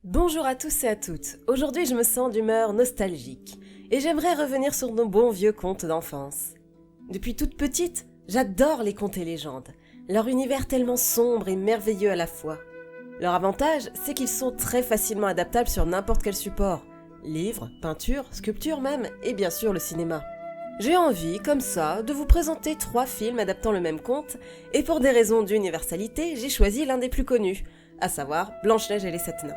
Bonjour à tous et à toutes, aujourd'hui je me sens d'humeur nostalgique et j'aimerais revenir sur nos bons vieux contes d'enfance. Depuis toute petite, j'adore les contes et légendes, leur univers tellement sombre et merveilleux à la fois. Leur avantage, c'est qu'ils sont très facilement adaptables sur n'importe quel support, livres, peintures, sculptures même, et bien sûr le cinéma. J'ai envie, comme ça, de vous présenter 3 films adaptant le même conte, et pour des raisons d'universalité, j'ai choisi l'un des plus connus, à savoir Blanche-Neige et les 7 nains.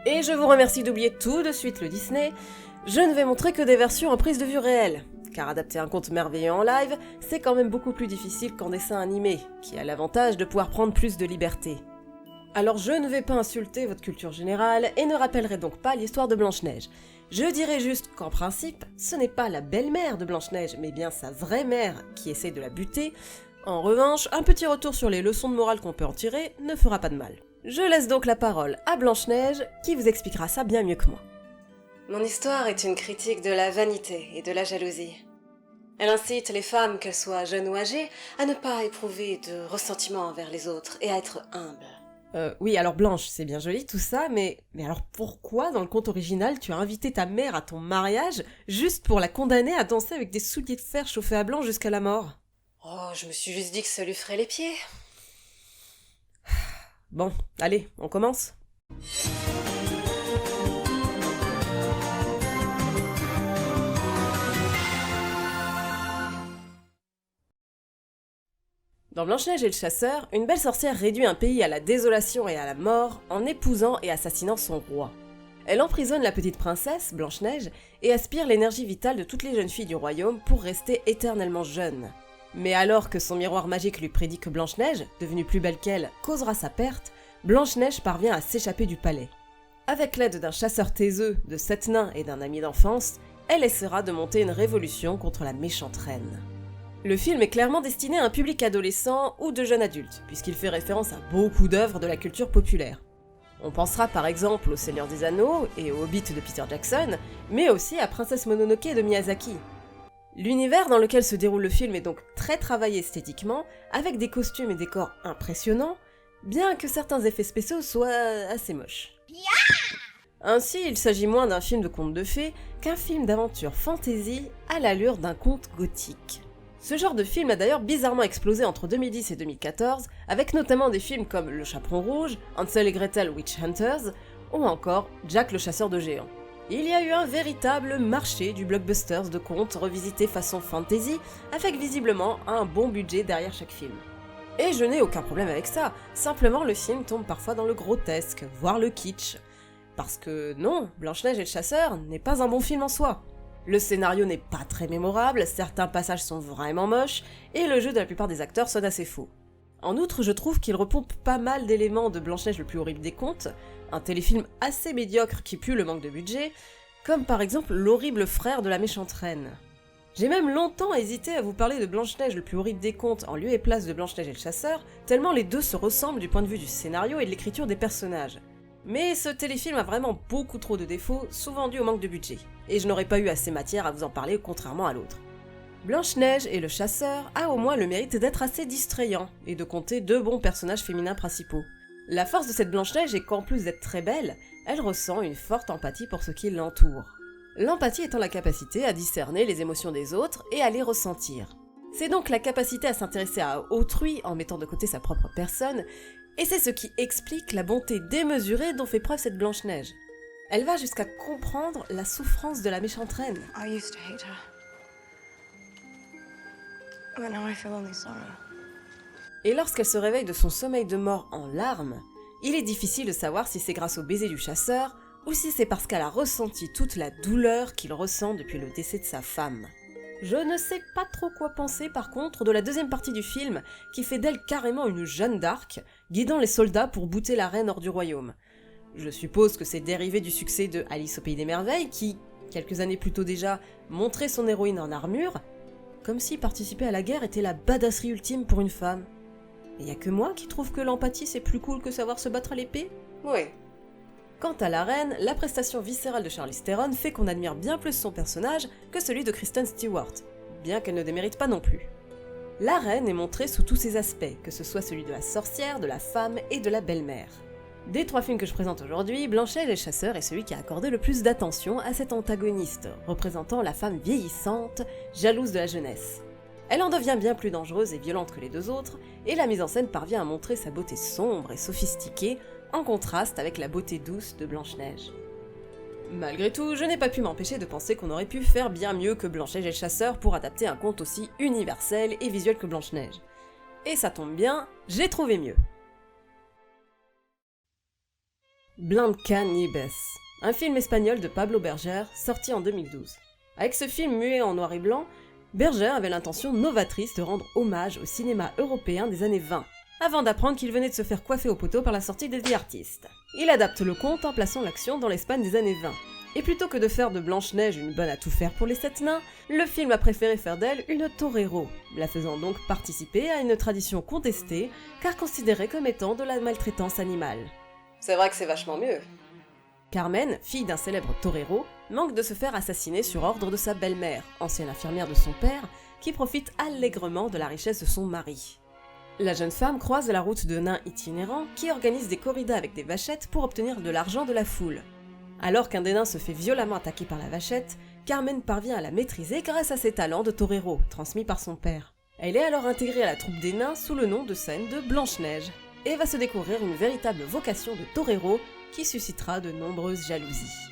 Et je vous remercie d'oublier tout de suite le Disney, je ne vais montrer que des versions en prise de vue réelle, car adapter un conte merveilleux en live, c'est quand même beaucoup plus difficile qu'en dessin animé, qui a l'avantage de pouvoir prendre plus de liberté. Alors je ne vais pas insulter votre culture générale et ne rappellerai donc pas l'histoire de Blanche-Neige. Je dirai juste qu'en principe, ce n'est pas la belle-mère de Blanche-Neige, mais bien sa vraie mère qui essaye de la buter. En revanche, un petit retour sur les leçons de morale qu'on peut en tirer ne fera pas de mal. Je laisse donc la parole à Blanche-Neige, qui vous expliquera ça bien mieux que moi. Mon histoire est une critique de la vanité et de la jalousie. Elle incite les femmes, qu'elles soient jeunes ou âgées, à ne pas éprouver de ressentiment envers les autres et à être humbles. Oui, alors Blanche, c'est bien joli tout ça, mais alors pourquoi dans le conte original tu as invité ta mère à ton mariage juste pour la condamner à danser avec des souliers de fer chauffés à blanc jusqu'à la mort? Oh, je me suis juste dit que ça lui ferait les pieds. Bon, allez, on commence. Dans Blanche-Neige et le chasseur, une belle sorcière réduit un pays à la désolation et à la mort en épousant et assassinant son roi. Elle emprisonne la petite princesse, Blanche-Neige, et aspire l'énergie vitale de toutes les jeunes filles du royaume pour rester éternellement jeune. Mais alors que son miroir magique lui prédit que Blanche-Neige, devenue plus belle qu'elle, causera sa perte, Blanche-Neige parvient à s'échapper du palais. Avec l'aide d'un chasseur taiseux, de 7 nains et d'un ami d'enfance, elle essaiera de monter une révolution contre la méchante reine. Le film est clairement destiné à un public adolescent ou de jeunes adultes, puisqu'il fait référence à beaucoup d'œuvres de la culture populaire. On pensera par exemple au Seigneur des Anneaux et au Hobbit de Peter Jackson, mais aussi à Princesse Mononoke de Miyazaki. L'univers dans lequel se déroule le film est donc très travaillé esthétiquement, avec des costumes et décors impressionnants, bien que certains effets spéciaux soient assez moches. Ainsi, il s'agit moins d'un film de conte de fées qu'un film d'aventure fantasy à l'allure d'un conte gothique. Ce genre de film a d'ailleurs bizarrement explosé entre 2010 et 2014, avec notamment des films comme Le Chaperon Rouge, Hansel et Gretel Witch Hunters, ou encore Jack le chasseur de géants. Il y a eu un véritable marché du blockbuster de contes revisités façon fantasy, avec visiblement un bon budget derrière chaque film. Et je n'ai aucun problème avec ça, simplement le film tombe parfois dans le grotesque, voire le kitsch. Parce que non, Blanche-Neige et le chasseur n'est pas un bon film en soi. Le scénario n'est pas très mémorable, certains passages sont vraiment moches, et le jeu de la plupart des acteurs sonne assez faux. En outre, je trouve qu'il repompe pas mal d'éléments de Blanche-Neige le plus horrible des contes, un téléfilm assez médiocre qui pue le manque de budget, comme par exemple l'horrible frère de la méchante reine. J'ai même longtemps hésité à vous parler de Blanche-Neige le plus horrible des contes en lieu et place de Blanche-Neige et le chasseur, tellement les deux se ressemblent du point de vue du scénario et de l'écriture des personnages. Mais ce téléfilm a vraiment beaucoup trop de défauts, souvent dus au manque de budget, et je n'aurais pas eu assez matière à vous en parler contrairement à l'autre. Blanche-Neige et le chasseur a au moins le mérite d'être assez distrayant, et de compter 2 bons personnages féminins principaux. La force de cette Blanche-Neige est qu'en plus d'être très belle, elle ressent une forte empathie pour ce qui l'entoure. L'empathie étant la capacité à discerner les émotions des autres et à les ressentir. C'est donc la capacité à s'intéresser à autrui en mettant de côté sa propre personne, et c'est ce qui explique la bonté démesurée dont fait preuve cette Blanche-Neige. Elle va jusqu'à comprendre la souffrance de la méchante reine. I used to hate her. But now I feel only sorrow. Et lorsqu'elle se réveille de son sommeil de mort en larmes, il est difficile de savoir si c'est grâce au baiser du chasseur ou si c'est parce qu'elle a ressenti toute la douleur qu'il ressent depuis le décès de sa femme. Je ne sais pas trop quoi penser par contre de la deuxième partie du film qui fait d'elle carrément une Jeanne d'Arc, guidant les soldats pour bouter la reine hors du royaume. Je suppose que c'est dérivé du succès de Alice au Pays des Merveilles qui, quelques années plus tôt déjà, montrait son héroïne en armure, comme si participer à la guerre était la badasserie ultime pour une femme. Et y a que moi qui trouve que l'empathie c'est plus cool que savoir se battre à l'épée? Oui. Quant à la reine, la prestation viscérale de Charlize Theron fait qu'on admire bien plus son personnage que celui de Kristen Stewart, bien qu'elle ne démérite pas non plus. La reine est montrée sous tous ses aspects, que ce soit celui de la sorcière, de la femme et de la belle-mère. Des 3 films que je présente aujourd'hui, Blanche-Neige et le chasseur est celui qui a accordé le plus d'attention à cet antagoniste, représentant la femme vieillissante, jalouse de la jeunesse. Elle en devient bien plus dangereuse et violente que les 2 autres, et la mise en scène parvient à montrer sa beauté sombre et sophistiquée, en contraste avec la beauté douce de Blanche-Neige. Malgré tout, je n'ai pas pu m'empêcher de penser qu'on aurait pu faire bien mieux que Blanche-Neige et le chasseur pour adapter un conte aussi universel et visuel que Blanche-Neige. Et ça tombe bien, j'ai trouvé mieux. Blancanieves, un film espagnol de Pablo Berger, sorti en 2012. Avec ce film muet en noir et blanc, Berger avait l'intention novatrice de rendre hommage au cinéma européen des années 20, avant d'apprendre qu'il venait de se faire coiffer au poteau par la sortie de The Artist. Il adapte le conte en plaçant l'action dans l'Espagne des années 20. Et plutôt que de faire de Blanche-Neige une bonne à tout faire pour les 7 nains, le film a préféré faire d'elle une torero, la faisant donc participer à une tradition contestée, car considérée comme étant de la maltraitance animale. C'est vrai que c'est vachement mieux. Carmen, fille d'un célèbre torero, manque de se faire assassiner sur ordre de sa belle-mère, ancienne infirmière de son père, qui profite allègrement de la richesse de son mari. La jeune femme croise la route de nains itinérants qui organisent des corridas avec des vachettes pour obtenir de l'argent de la foule. Alors qu'un des nains se fait violemment attaquer par la vachette, Carmen parvient à la maîtriser grâce à ses talents de torero, transmis par son père. Elle est alors intégrée à la troupe des nains sous le nom de scène de Blanche-Neige, et va se découvrir une véritable vocation de torero qui suscitera de nombreuses jalousies.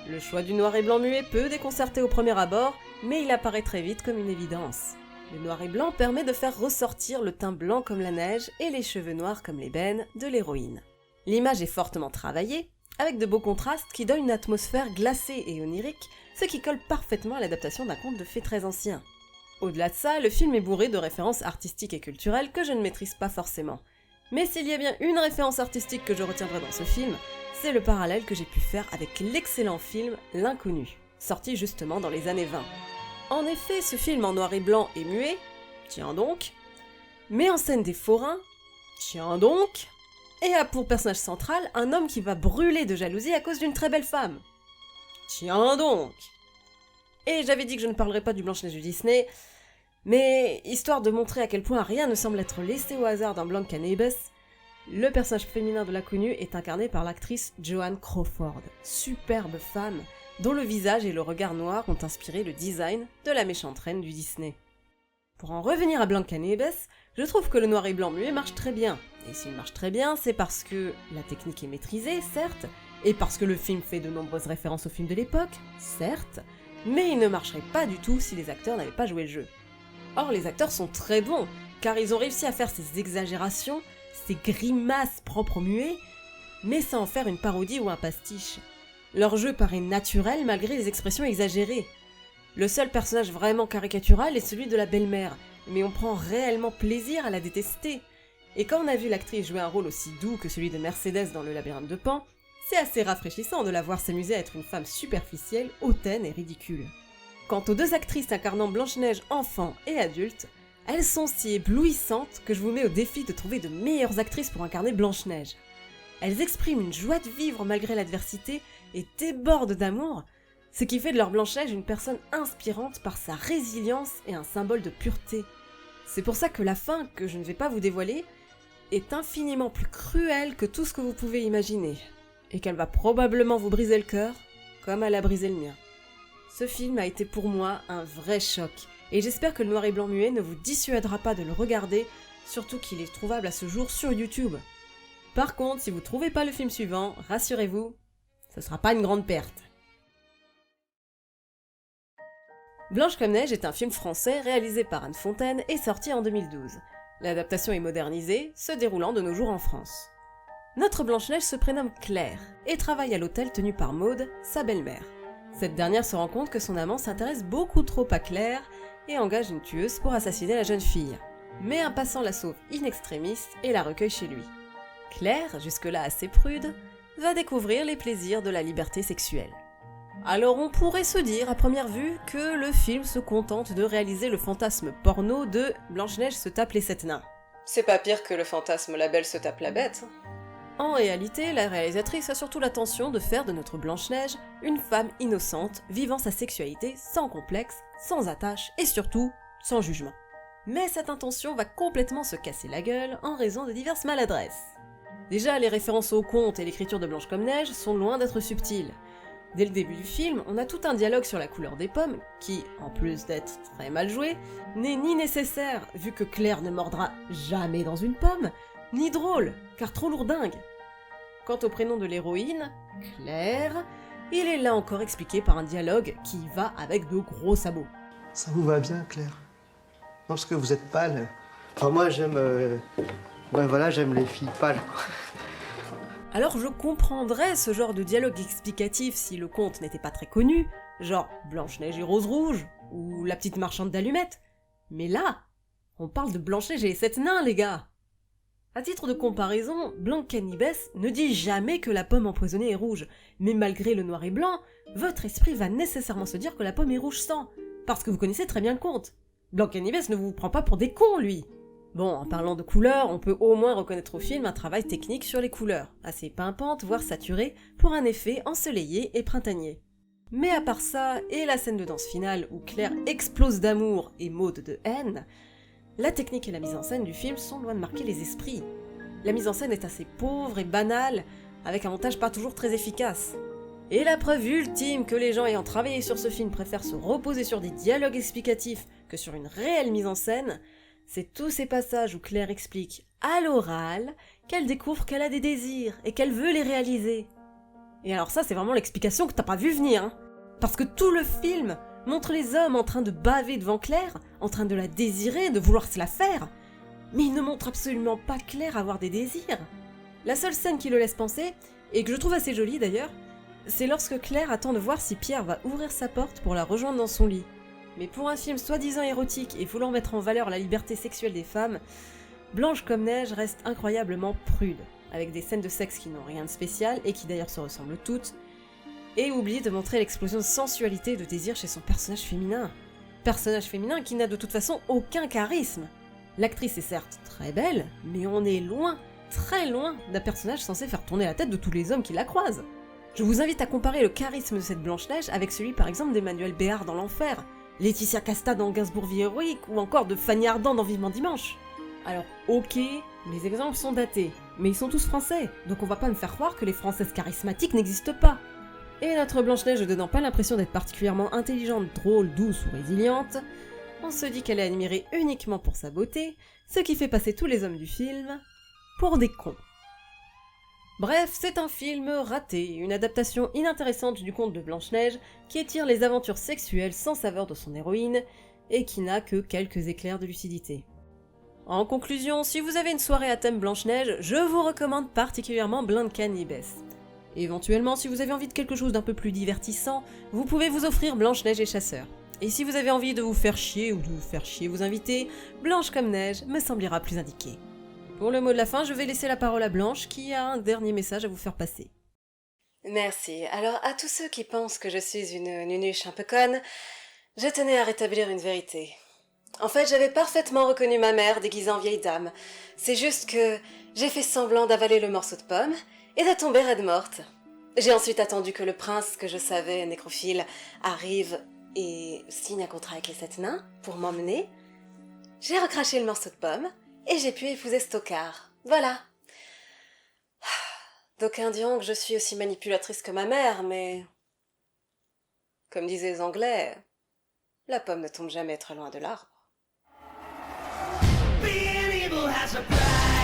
Le choix du noir et blanc muet peut déconcerter au premier abord, mais il apparaît très vite comme une évidence. Le noir et blanc permet de faire ressortir le teint blanc comme la neige et les cheveux noirs comme l'ébène de l'héroïne. L'image est fortement travaillée, avec de beaux contrastes qui donnent une atmosphère glacée et onirique, ce qui colle parfaitement à l'adaptation d'un conte de fées très ancien. Au-delà de ça, le film est bourré de références artistiques et culturelles que je ne maîtrise pas forcément. Mais s'il y a bien une référence artistique que je retiendrai dans ce film, c'est le parallèle que j'ai pu faire avec l'excellent film L'Inconnu, sorti justement dans les années 20. En effet, ce film en noir et blanc et muet, tiens donc, met en scène des forains, tiens donc, et a pour personnage central un homme qui va brûler de jalousie à cause d'une très belle femme. Tiens donc. Et j'avais dit que je ne parlerais pas du Blanche-Neige du Disney, mais histoire de montrer à quel point rien ne semble être laissé au hasard dans Blancanieves, le personnage féminin de l'inconnu est incarné par l'actrice Joan Crawford, superbe femme dont le visage et le regard noir ont inspiré le design de la méchante reine du Disney. Pour en revenir à Blancanieves, je trouve que le noir et blanc muet marche très bien. Et s'il marche très bien, c'est parce que la technique est maîtrisée, certes, et parce que le film fait de nombreuses références aux films de l'époque, certes, mais il ne marcherait pas du tout si les acteurs n'avaient pas joué le jeu. Or, les acteurs sont très bons, car ils ont réussi à faire ces exagérations, ces grimaces propres aux muets, mais sans en faire une parodie ou un pastiche. Leur jeu paraît naturel malgré les expressions exagérées. Le seul personnage vraiment caricatural est celui de la belle-mère, mais on prend réellement plaisir à la détester. Et quand on a vu l'actrice jouer un rôle aussi doux que celui de Mercedes dans Le Labyrinthe de Pan, c'est assez rafraîchissant de la voir s'amuser à être une femme superficielle, hautaine et ridicule. Quant aux 2 actrices incarnant Blanche-Neige enfant et adulte, elles sont si éblouissantes que je vous mets au défi de trouver de meilleures actrices pour incarner Blanche-Neige. Elles expriment une joie de vivre malgré l'adversité et débordent d'amour, ce qui fait de leur Blanche-Neige une personne inspirante par sa résilience et un symbole de pureté. C'est pour ça que la fin, que je ne vais pas vous dévoiler, est infiniment plus cruelle que tout ce que vous pouvez imaginer, et qu'elle va probablement vous briser le cœur, comme elle a brisé le mien. Ce film a été pour moi un vrai choc, et j'espère que le noir et blanc muet ne vous dissuadera pas de le regarder, surtout qu'il est trouvable à ce jour sur YouTube. Par contre, si vous trouvez pas le film suivant, rassurez-vous, ce sera pas une grande perte. Blanche comme neige est un film français réalisé par Anne Fontaine et sorti en 2012. L'adaptation est modernisée, se déroulant de nos jours en France. Notre Blanche-Neige se prénomme Claire et travaille à l'hôtel tenu par Maude, sa belle-mère. Cette dernière se rend compte que son amant s'intéresse beaucoup trop à Claire et engage une tueuse pour assassiner la jeune fille. Mais un passant la sauve in extremis et la recueille chez lui. Claire, jusque-là assez prude, va découvrir les plaisirs de la liberté sexuelle. Alors on pourrait se dire à première vue que le film se contente de réaliser le fantasme porno de Blanche-Neige se tape les 7 nains. C'est pas pire que le fantasme la belle se tape la bête. En réalité, la réalisatrice a surtout l'intention de faire de notre Blanche-Neige une femme innocente, vivant sa sexualité sans complexe, sans attache et surtout sans jugement. Mais cette intention va complètement se casser la gueule en raison de diverses maladresses. Déjà, les références aux contes et l'écriture de Blanche comme Neige sont loin d'être subtiles. Dès le début du film, on a tout un dialogue sur la couleur des pommes, qui, en plus d'être très mal joué, n'est ni nécessaire, vu que Claire ne mordra jamais dans une pomme, ni drôle, car trop lourdingue. Quant au prénom de l'héroïne, Claire, il est là encore expliqué par un dialogue qui va avec de gros sabots. Ça vous va bien, Claire? Non, parce que vous êtes pâle. Enfin, moi, j'aime... Ouais, voilà, j'aime les filles pâles, quoi. Alors je comprendrais ce genre de dialogue explicatif si le conte n'était pas très connu, genre Blanche-Neige et Rose Rouge, ou La petite marchande d'allumettes. Mais là, on parle de Blanche-Neige et les 7 nains, les gars. À titre de comparaison, Blanca-Nieves ne dit jamais que la pomme empoisonnée est rouge, mais malgré le noir et blanc, votre esprit va nécessairement se dire que la pomme est rouge sang, parce que vous connaissez très bien le conte. Blanca-Nieves ne vous prend pas pour des cons, lui. Bon, en parlant de couleurs, on peut au moins reconnaître au film un travail technique sur les couleurs, assez pimpante, voire saturée, pour un effet ensoleillé et printanier. Mais à part ça, et la scène de danse finale où Claire explose d'amour et Maud de haine, la technique et la mise en scène du film sont loin de marquer les esprits. La mise en scène est assez pauvre et banale, avec un montage pas toujours très efficace. Et la preuve ultime que les gens ayant travaillé sur ce film préfèrent se reposer sur des dialogues explicatifs que sur une réelle mise en scène, c'est tous ces passages où Claire explique à l'oral qu'elle découvre qu'elle a des désirs et qu'elle veut les réaliser. Et alors ça, c'est vraiment l'explication que t'as pas vu venir, hein. Parce que tout le film montre les hommes en train de baver devant Claire, en train de la désirer, de vouloir se la faire, mais il ne montre absolument pas Claire avoir des désirs. La seule scène qui le laisse penser, et que je trouve assez jolie d'ailleurs, c'est lorsque Claire attend de voir si Pierre va ouvrir sa porte pour la rejoindre dans son lit. Mais pour un film soi-disant érotique et voulant mettre en valeur la liberté sexuelle des femmes, Blanche comme Neige reste incroyablement prude, avec des scènes de sexe qui n'ont rien de spécial et qui d'ailleurs se ressemblent toutes, et oublie de montrer l'explosion de sensualité et de désir chez son personnage féminin. Personnage féminin qui n'a de toute façon aucun charisme. L'actrice est certes très belle, mais on est loin, très loin d'un personnage censé faire tourner la tête de tous les hommes qui la croisent. Je vous invite à comparer le charisme de cette Blanche-Neige avec celui par exemple d'Emmanuel Béard dans L'Enfer, Laetitia Casta dans Gainsbourg Vie héroïque ou encore de Fanny Ardant dans Vivement Dimanche. Alors ok, les exemples sont datés, mais ils sont tous français, donc on va pas me faire croire que les françaises charismatiques n'existent pas. Et notre Blanche-Neige ne donnant pas l'impression d'être particulièrement intelligente, drôle, douce ou résiliente, on se dit qu'elle est admirée uniquement pour sa beauté, ce qui fait passer tous les hommes du film pour des cons. Bref, c'est un film raté, une adaptation inintéressante du conte de Blanche-Neige qui étire les aventures sexuelles sans saveur de son héroïne et qui n'a que quelques éclairs de lucidité. En conclusion, si vous avez une soirée à thème Blanche-Neige, je vous recommande particulièrement Blanca-Nieves. Éventuellement, si vous avez envie de quelque chose d'un peu plus divertissant, vous pouvez vous offrir Blanche-Neige et Chasseur. Et si vous avez envie de vous faire chier ou de vous faire chier vos invités, Blanche comme Neige me semblera plus indiqué. Pour le mot de la fin, je vais laisser la parole à Blanche qui a un dernier message à vous faire passer. Merci. Alors, à tous ceux qui pensent que je suis une nunuche un peu conne, je tenais à rétablir une vérité. En fait, j'avais parfaitement reconnu ma mère déguisée en vieille dame. C'est juste que j'ai fait semblant d'avaler le morceau de pomme et de tomber raide morte. J'ai ensuite attendu que le prince, que je savais nécrophile, arrive et signe un contrat avec les 7 nains pour m'emmener. J'ai recraché le morceau de pomme et j'ai pu épouser Stockard. Voilà. D'aucuns diront que je suis aussi manipulatrice que ma mère, mais... Comme disaient les Anglais, la pomme ne tombe jamais très loin de l'arbre. Being evil has a price.